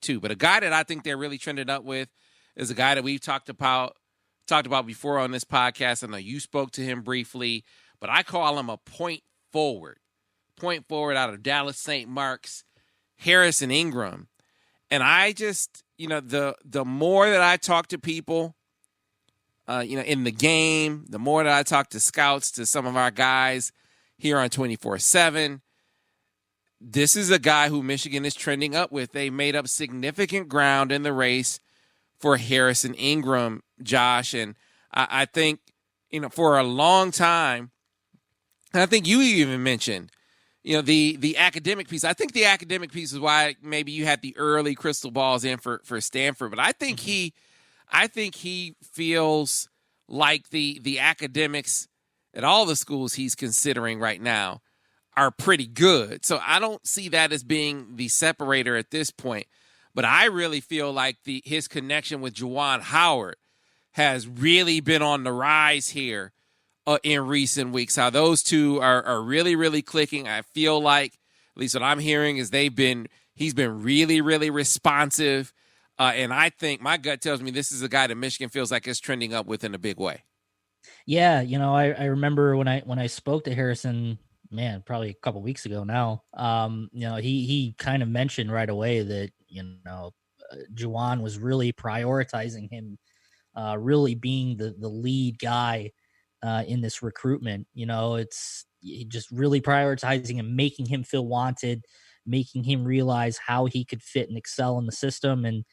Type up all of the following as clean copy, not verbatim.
too. But a guy that I think they're really trending up with is a guy that we've talked about before on this podcast. I know you spoke to him briefly, but I call him a point forward out of Dallas St. Mark's, Harrison Ingram. And I just, the more that I talk to people, in the game, the more that I talk to scouts, to some of our guys here on 24/7, this is a guy who Michigan is trending up with. They made up significant ground in the race for Harrison Ingram, Josh. And I think, for a long time, and I think you even mentioned, the academic piece. I think the academic piece is why maybe you had the early crystal balls in for Stanford. But I think he feels like the academics at all the schools he's considering right now are pretty good. So I don't see that as being the separator at this point. But I really feel like his connection with Juwan Howard has really been on the rise here in recent weeks. How those two are really, really clicking. I feel like, at least what I'm hearing, is he's been really, really responsive. And I think my gut tells me this is a guy that Michigan feels like is trending up with in a big way. Yeah, I remember when I spoke to Harrison, man, probably a couple weeks ago now. He kind of mentioned right away that Juwan was really prioritizing him, really being the lead guy in this recruitment. It's just really prioritizing him, making him feel wanted, making him realize how he could fit and excel in the system. And,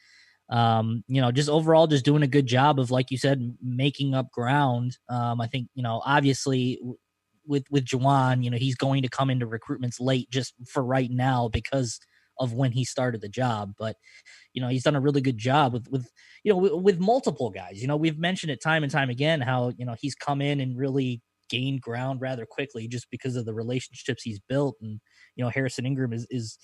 just overall just doing a good job of, like you said, making up ground. I think, obviously with Juwan, he's going to come into recruitments late just for right now because of when he started the job. But, he's done a really good job with multiple guys. We've mentioned it time and time again, how, he's come in and really gained ground rather quickly just because of the relationships he's built. And, Harrison Ingram is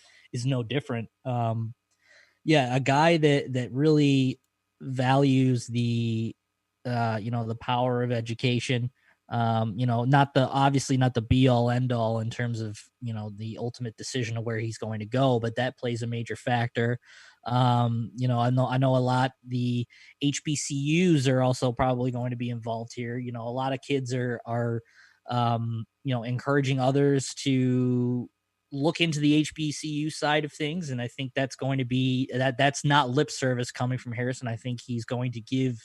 no different. A guy that really values the power of education. Not the be all end all in terms of, the ultimate decision of where he's going to go, but that plays a major factor. I know a lot, the HBCUs are also probably going to be involved here. A lot of kids are encouraging others to look into the HBCU side of things. And I think that's going to be that's not lip service coming from Harrison. I think he's going to give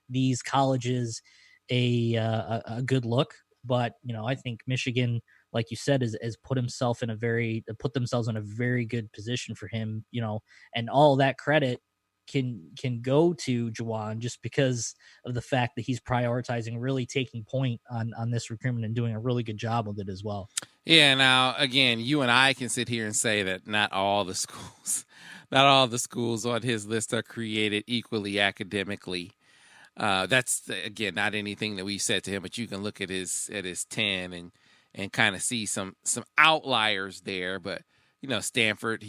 these colleges a good look. But, I think Michigan, like you said, has put themselves in a very good position for him, and all that credit can go to Juwan just because of the fact that he's prioritizing, really taking point on this recruitment and doing a really good job with it as well. Yeah. Now, again, you and I can sit here and say that not all the schools on his list are created equally academically. That's, again, not anything that we said to him, but you can look at his 10 and kind of see some outliers there. But, Stanford,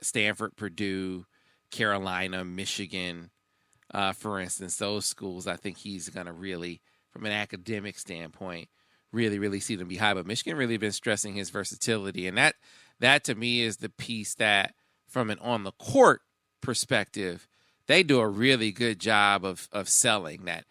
Stanford, Purdue, Carolina, Michigan, for instance, those schools, I think he's going to really, from an academic standpoint, really, really see them be high. But Michigan really been stressing his versatility. And that to me is the piece that, from an on the court perspective, they do a really good job of selling that.